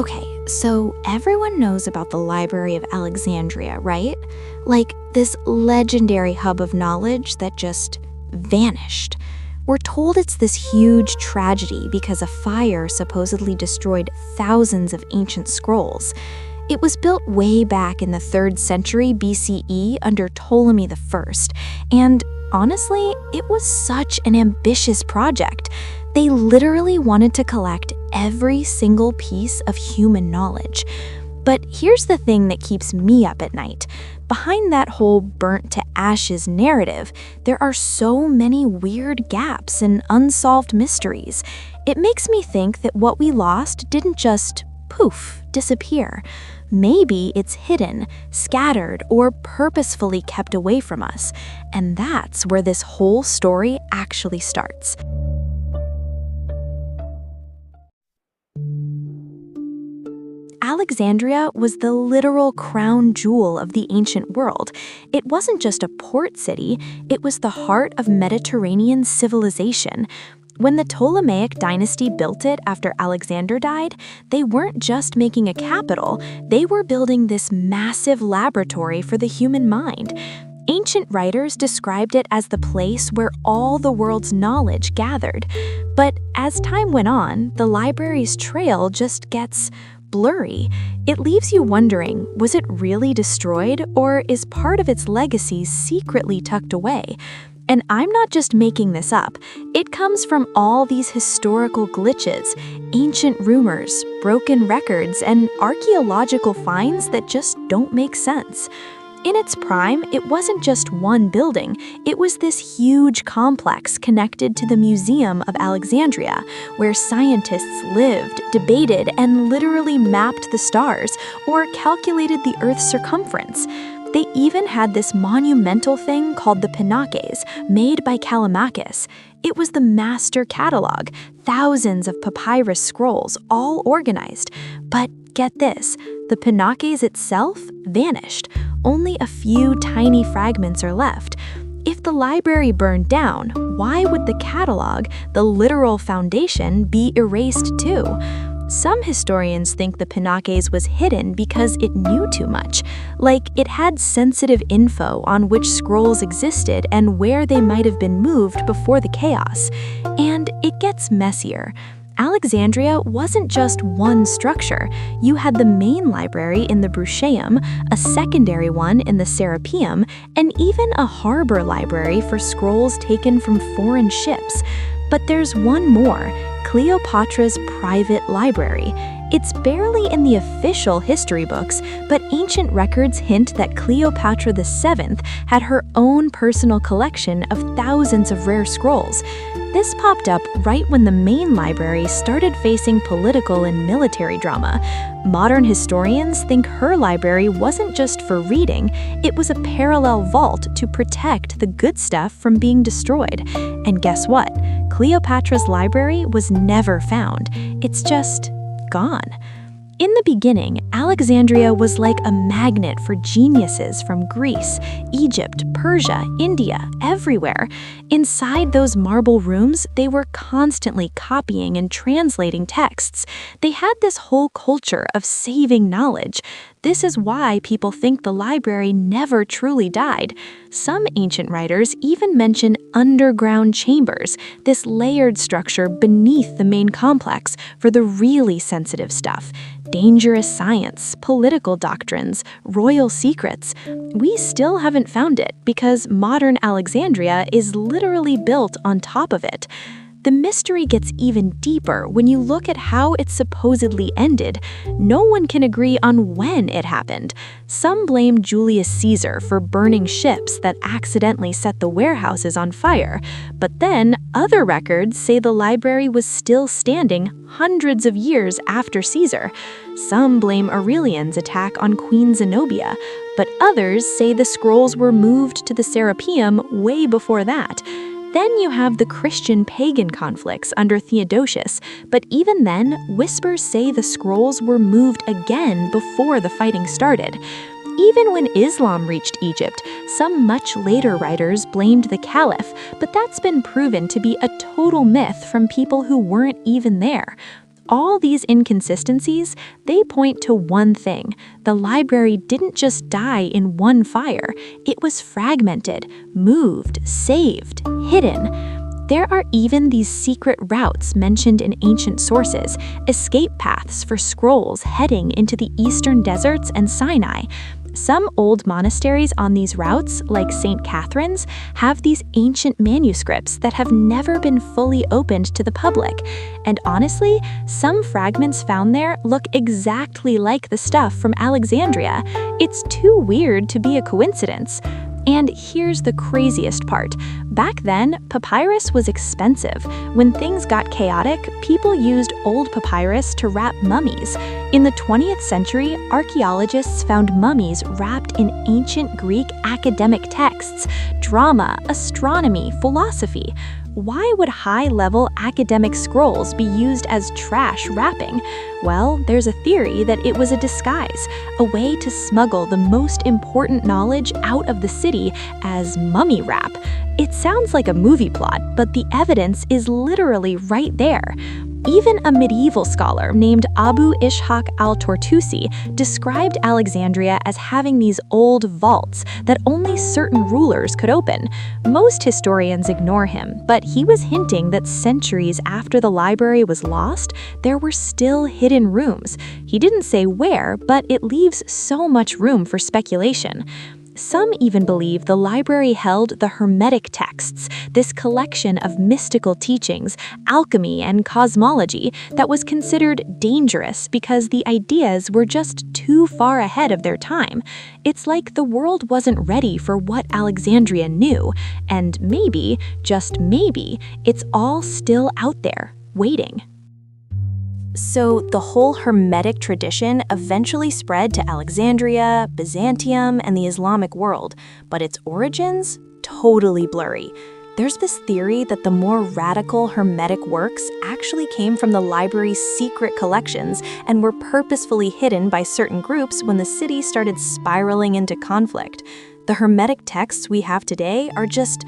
Okay, so everyone knows about the Library of Alexandria, right? Like this legendary hub of knowledge that just vanished. We're told it's this huge tragedy because a fire supposedly destroyed thousands of ancient scrolls. It was built way back in the 3rd century BCE under Ptolemy I, and honestly, it was such an ambitious project. They literally wanted to collect every single piece of human knowledge. But here's the thing that keeps me up at night. Behind that whole burnt to ashes narrative, there are so many weird gaps and unsolved mysteries. It makes me think that what we lost didn't just poof, disappear. Maybe it's hidden, scattered, or purposefully kept away from us. And that's where this whole story actually starts. Alexandria was the literal crown jewel of the ancient world. It wasn't just a port city, it was the heart of Mediterranean civilization. When the Ptolemaic dynasty built it after Alexander died, they weren't just making a capital, they were building this massive laboratory for the human mind. Ancient writers described it as the place where all the world's knowledge gathered. But as time went on, the library's trail just gets blurry. It leaves you wondering, was it really destroyed, or is part of its legacy secretly tucked away? And I'm not just making this up. It comes from all these historical glitches, ancient rumors, broken records, and archaeological finds that just don't make sense. In its prime, it wasn't just one building, it was this huge complex connected to the Museum of Alexandria, where scientists lived, debated, and literally mapped the stars or calculated the Earth's circumference. They even had this monumental thing called the Pinakes, made by Callimachus. It was the master catalog, thousands of papyrus scrolls, all organized. But get this, the Pinakes itself vanished. Only a few tiny fragments are left. If the library burned down, why would the catalog, the literal foundation, be erased too? Some historians think the Pinakes was hidden because it knew too much, like it had sensitive info on which scrolls existed and where they might have been moved before the chaos. And it gets messier. Alexandria wasn't just one structure. You had the main library in the Brucheium, a secondary one in the Serapeum, and even a harbor library for scrolls taken from foreign ships. But there's one more, Cleopatra's private library. It's barely in the official history books, but ancient records hint that Cleopatra VII had her own personal collection of thousands of rare scrolls. This popped up right when the main library started facing political and military drama. Modern historians think her library wasn't just for reading, it was a parallel vault to protect the good stuff from being destroyed. And guess what? Cleopatra's library was never found. It's just gone. In the beginning, Alexandria was like a magnet for geniuses from Greece, Egypt, Persia, India, everywhere. Inside those marble rooms, they were constantly copying and translating texts. They had this whole culture of saving knowledge. This is why people think the library never truly died. Some ancient writers even mention underground chambers, this layered structure beneath the main complex for the really sensitive stuff. Dangerous science, political doctrines, royal secrets. We still haven't found it because modern Alexandria is literally built on top of it. The mystery gets even deeper when you look at how it supposedly ended. No one can agree on when it happened. Some blame Julius Caesar for burning ships that accidentally set the warehouses on fire. But then, other records say the library was still standing hundreds of years after Caesar. Some blame Aurelian's attack on Queen Zenobia, but others say the scrolls were moved to the Serapeum way before that. Then you have the Christian-pagan conflicts under Theodosius, but even then, whispers say the scrolls were moved again before the fighting started. Even when Islam reached Egypt, some much later writers blamed the caliph, but that's been proven to be a total myth from people who weren't even there. all these inconsistencies, they point to one thing. The library didn't just die in one fire. It was fragmented, moved, saved, hidden. There are even these secret routes mentioned in ancient sources, escape paths for scrolls heading into the eastern deserts and Sinai. Some old monasteries on these routes, like St. Catherine's, have these ancient manuscripts that have never been fully opened to the public. And honestly, some fragments found there look exactly like the stuff from Alexandria. It's too weird to be a coincidence. And here's the craziest part. Back then, papyrus was expensive. When things got chaotic, people used old papyrus to wrap mummies. In the 20th century, archaeologists found mummies wrapped in ancient Greek academic texts, drama, astronomy, philosophy. Why would high-level academic scrolls be used as trash wrapping? Well, there's a theory that it was a disguise, a way to smuggle the most important knowledge out of the city as mummy wrap. It sounds like a movie plot, but the evidence is literally right there. Even a medieval scholar named Abu Ishaq al-Tortusi described Alexandria as having these old vaults that only certain rulers could open. Most historians ignore him, but he was hinting that centuries after the library was lost, there were still hidden rooms. He didn't say where, but it leaves so much room for speculation. Some even believe the library held the Hermetic texts, this collection of mystical teachings, alchemy, and cosmology that was considered dangerous because the ideas were just too far ahead of their time. It's like the world wasn't ready for what Alexandria knew, and maybe, just maybe, it's all still out there, waiting. So the whole Hermetic tradition eventually spread to Alexandria, Byzantium, and the Islamic world, but its origins? Totally blurry. There's this theory that the more radical Hermetic works actually came from the library's secret collections and were purposefully hidden by certain groups when the city started spiraling into conflict. The Hermetic texts we have today are just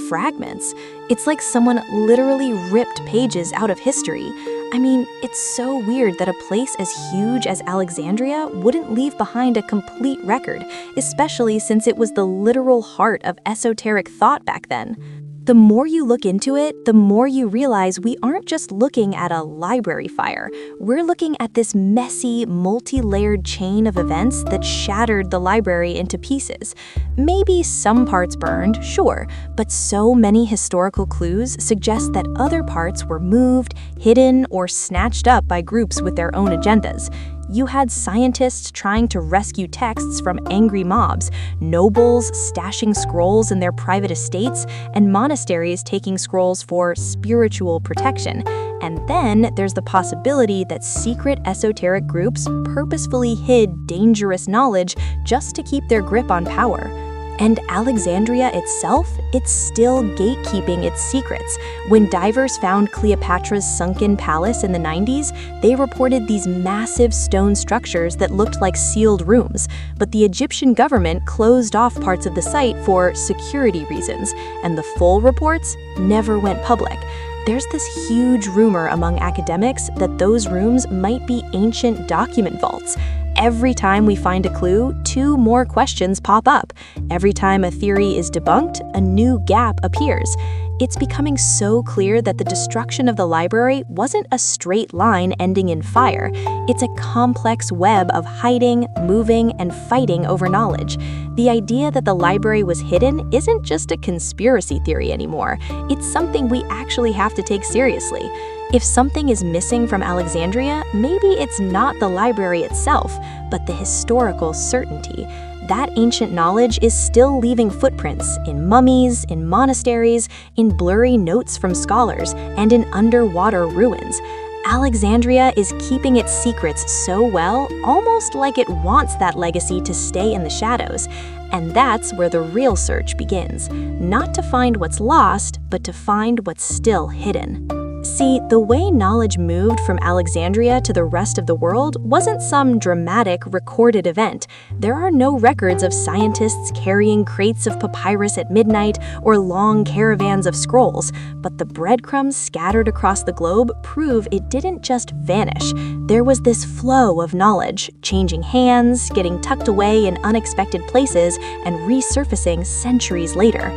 fragments. It's like someone literally ripped pages out of history. I mean, it's so weird that a place as huge as Alexandria wouldn't leave behind a complete record, especially since it was the literal heart of esoteric thought back then. The more you look into it, the more you realize we aren't just looking at a library fire. We're looking at this messy, multi-layered chain of events that shattered the library into pieces. Maybe some parts burned, sure, but so many historical clues suggest that other parts were moved, hidden, or snatched up by groups with their own agendas. You had scientists trying to rescue texts from angry mobs, nobles stashing scrolls in their private estates, and monasteries taking scrolls for spiritual protection. And then there's the possibility that secret esoteric groups purposefully hid dangerous knowledge just to keep their grip on power. And Alexandria itself, it's still gatekeeping its secrets. When divers found Cleopatra's sunken palace in the 90s, they reported these massive stone structures that looked like sealed rooms. But the Egyptian government closed off parts of the site for security reasons, and the full reports never went public. There's this huge rumor among academics that those rooms might be ancient document vaults. Every time we find a clue, 2 more questions pop up. Every time a theory is debunked, a new gap appears. It's becoming so clear that the destruction of the library wasn't a straight line ending in fire. It's a complex web of hiding, moving, and fighting over knowledge. The idea that the library was hidden isn't just a conspiracy theory anymore. It's something we actually have to take seriously. If something is missing from Alexandria, maybe it's not the library itself, but the historical certainty. That ancient knowledge is still leaving footprints in mummies, in monasteries, in blurry notes from scholars, and in underwater ruins. Alexandria is keeping its secrets so well, almost like it wants that legacy to stay in the shadows. And that's where the real search begins. Not to find what's lost, but to find what's still hidden. See, the way knowledge moved from Alexandria to the rest of the world wasn't some dramatic, recorded event. There are no records of scientists carrying crates of papyrus at midnight or long caravans of scrolls, but the breadcrumbs scattered across the globe prove it didn't just vanish. There was this flow of knowledge, changing hands, getting tucked away in unexpected places, and resurfacing centuries later.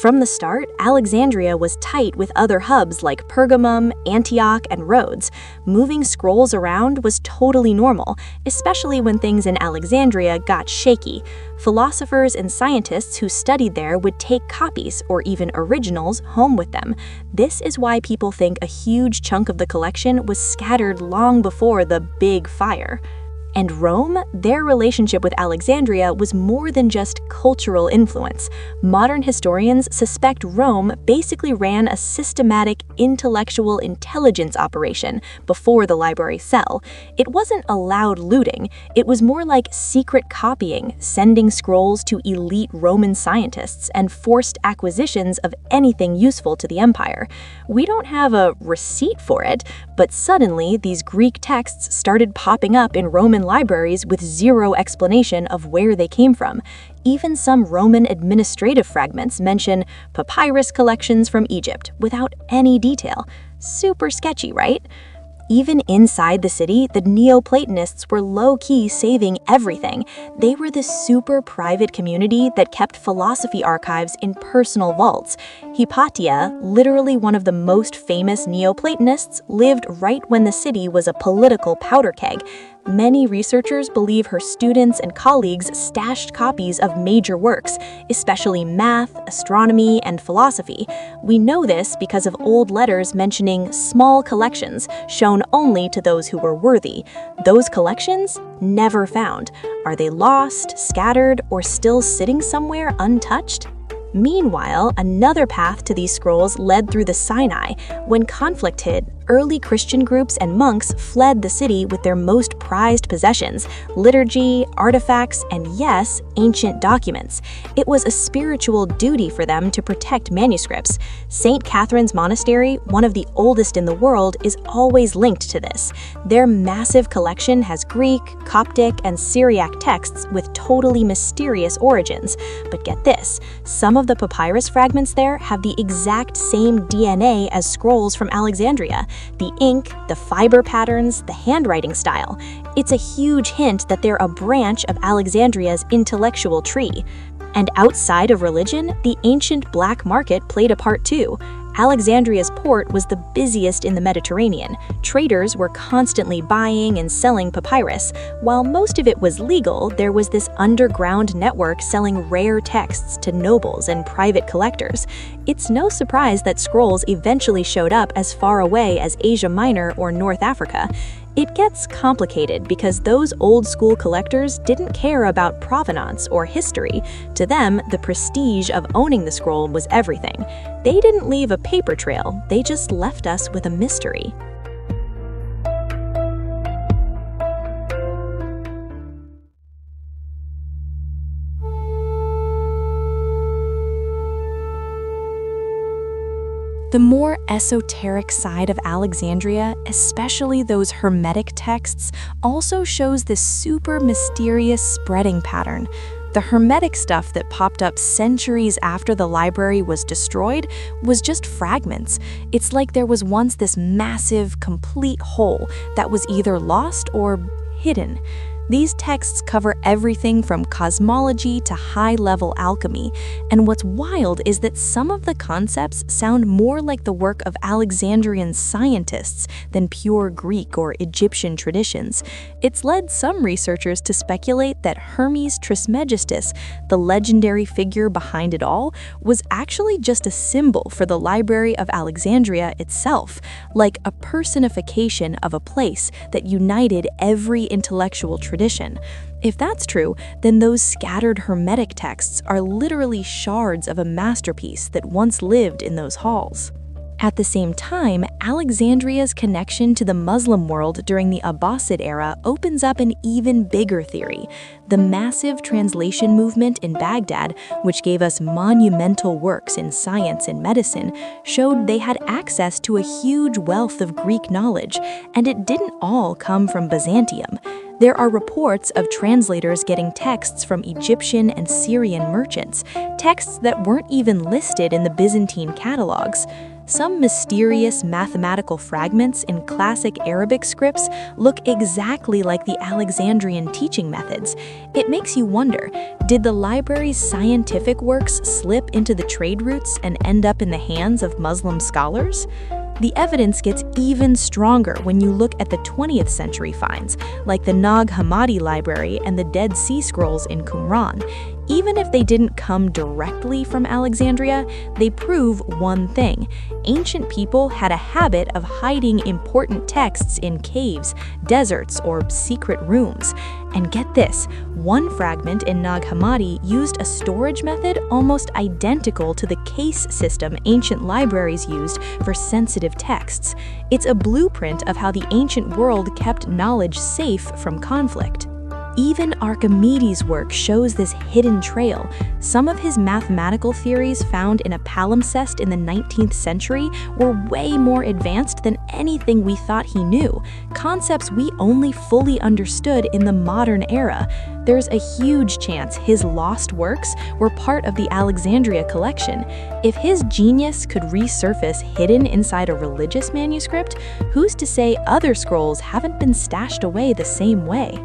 From the start, Alexandria was tight with other hubs like Pergamum, Antioch, and Rhodes. Moving scrolls around was totally normal, especially when things in Alexandria got shaky. Philosophers and scientists who studied there would take copies, or even originals, home with them. This is why people think a huge chunk of the collection was scattered long before the Big Fire. And Rome, their relationship with Alexandria was more than just cultural influence. Modern historians suspect Rome basically ran a systematic intellectual intelligence operation before the library fell. It wasn't allowed looting, it was more like secret copying, sending scrolls to elite Roman scientists, and forced acquisitions of anything useful to the empire. We don't have a receipt for it, but suddenly these Greek texts started popping up in Roman libraries with zero explanation of where they came from. Even some Roman administrative fragments mention papyrus collections from Egypt without any detail. Super sketchy, right? Even inside the city, the Neoplatonists were low-key saving everything. They were the super private community that kept philosophy archives in personal vaults. Hypatia, literally one of the most famous Neoplatonists, lived right when the city was a political powder keg. Many researchers believe her students and colleagues stashed copies of major works, especially math, astronomy, and philosophy. We know this because of old letters mentioning small collections shown only to those who were worthy. Those collections never found. Are they lost, scattered, or still sitting somewhere untouched? Meanwhile, another path to these scrolls led through the Sinai. When conflict hit, early Christian groups and monks fled the city with their most prized possessions, liturgy, artifacts, and yes, ancient documents. It was a spiritual duty for them to protect manuscripts. St. Catherine's Monastery, one of the oldest in the world, is always linked to this. Their massive collection has Greek, Coptic, and Syriac texts with totally mysterious origins. But get this, some of the papyrus fragments there have the exact same DNA as scrolls from Alexandria. The ink, the fiber patterns, the handwriting style. It's a huge hint that they're a branch of Alexandria's intellectual tree. And outside of religion, the ancient black market played a part too. Alexandria's port was the busiest in the Mediterranean. Traders were constantly buying and selling papyrus. While most of it was legal, there was this underground network selling rare texts to nobles and private collectors. It's no surprise that scrolls eventually showed up as far away as Asia Minor or North Africa. It gets complicated because those old-school collectors didn't care about provenance or history. To them, the prestige of owning the scroll was everything. They didn't leave a paper trail, they just left us with a mystery. The more esoteric side of Alexandria, especially those Hermetic texts, also shows this super mysterious spreading pattern. The Hermetic stuff that popped up centuries after the library was destroyed was just fragments. It's like there was once this massive, complete whole that was either lost or hidden. These texts cover everything from cosmology to high-level alchemy, and what's wild is that some of the concepts sound more like the work of Alexandrian scientists than pure Greek or Egyptian traditions. It's led some researchers to speculate that Hermes Trismegistus, the legendary figure behind it all, was actually just a symbol for the Library of Alexandria itself, like a personification of a place that united every intellectual tradition. If that's true, then those scattered Hermetic texts are literally shards of a masterpiece that once lived in those halls. At the same time, Alexandria's connection to the Muslim world during the Abbasid era opens up an even bigger theory. The massive translation movement in Baghdad, which gave us monumental works in science and medicine, showed they had access to a huge wealth of Greek knowledge, and it didn't all come from Byzantium. There are reports of translators getting texts from Egyptian and Syrian merchants, texts that weren't even listed in the Byzantine catalogs. Some mysterious mathematical fragments in classic Arabic scripts look exactly like the Alexandrian teaching methods. It makes you wonder, did the library's scientific works slip into the trade routes and end up in the hands of Muslim scholars? The evidence gets even stronger when you look at the 20th century finds, like the Nag Hammadi Library and the Dead Sea Scrolls in Qumran. Even if they didn't come directly from Alexandria, they prove one thing: ancient people had a habit of hiding important texts in caves, deserts, or secret rooms. And get this, one fragment in Nag Hammadi used a storage method almost identical to the case system ancient libraries used for sensitive texts. It's a blueprint of how the ancient world kept knowledge safe from conflict. Even Archimedes' work shows this hidden trail. Some of his mathematical theories found in a palimpsest in the 19th century were way more advanced than anything we thought he knew, concepts we only fully understood in the modern era. There's a huge chance his lost works were part of the Alexandria collection. If his genius could resurface hidden inside a religious manuscript, who's to say other scrolls haven't been stashed away the same way?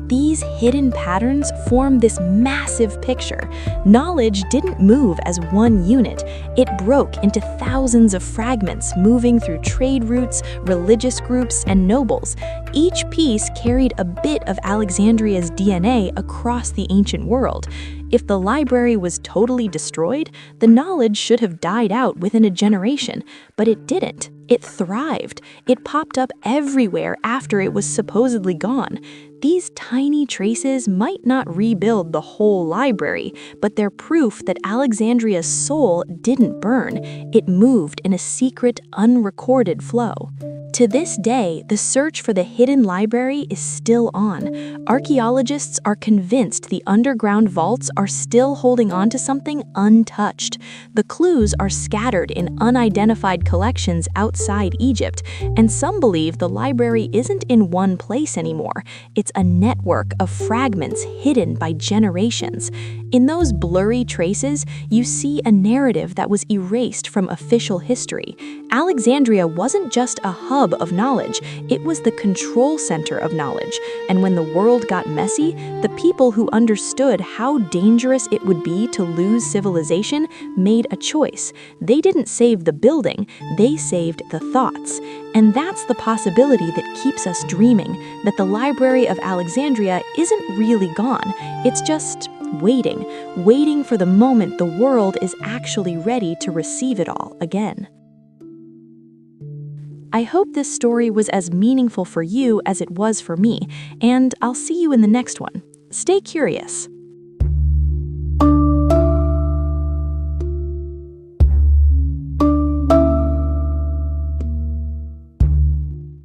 These hidden patterns form this massive picture. Knowledge didn't move as one unit. It broke into thousands of fragments, moving through trade routes, religious groups, and nobles. Each piece carried a bit of Alexandria's DNA across the ancient world. If the library was totally destroyed, the knowledge should have died out within a generation, but it didn't. It thrived. It popped up everywhere after it was supposedly gone. These tiny traces might not rebuild the whole library, but they're proof that Alexandria's soul didn't burn. It moved in a secret, unrecorded flow. To this day, the search for the hidden library is still on. Archaeologists are convinced the underground vaults are still holding on to something untouched. The clues are scattered in unidentified collections outside Egypt, and some believe the library isn't in one place anymore. It's a network of fragments hidden by generations. In those blurry traces, you see a narrative that was erased from official history. Alexandria wasn't just a hub of knowledge, it was the control center of knowledge. And when the world got messy, the people who understood how dangerous it would be to lose civilization made a choice. They didn't save the building, they saved the thoughts. And that's the possibility that keeps us dreaming, that the Library of Alexandria isn't really gone. It's just waiting for the moment the world is actually ready to receive it all again. I hope this story was as meaningful for you as it was for me, and I'll see you in the next one. Stay curious.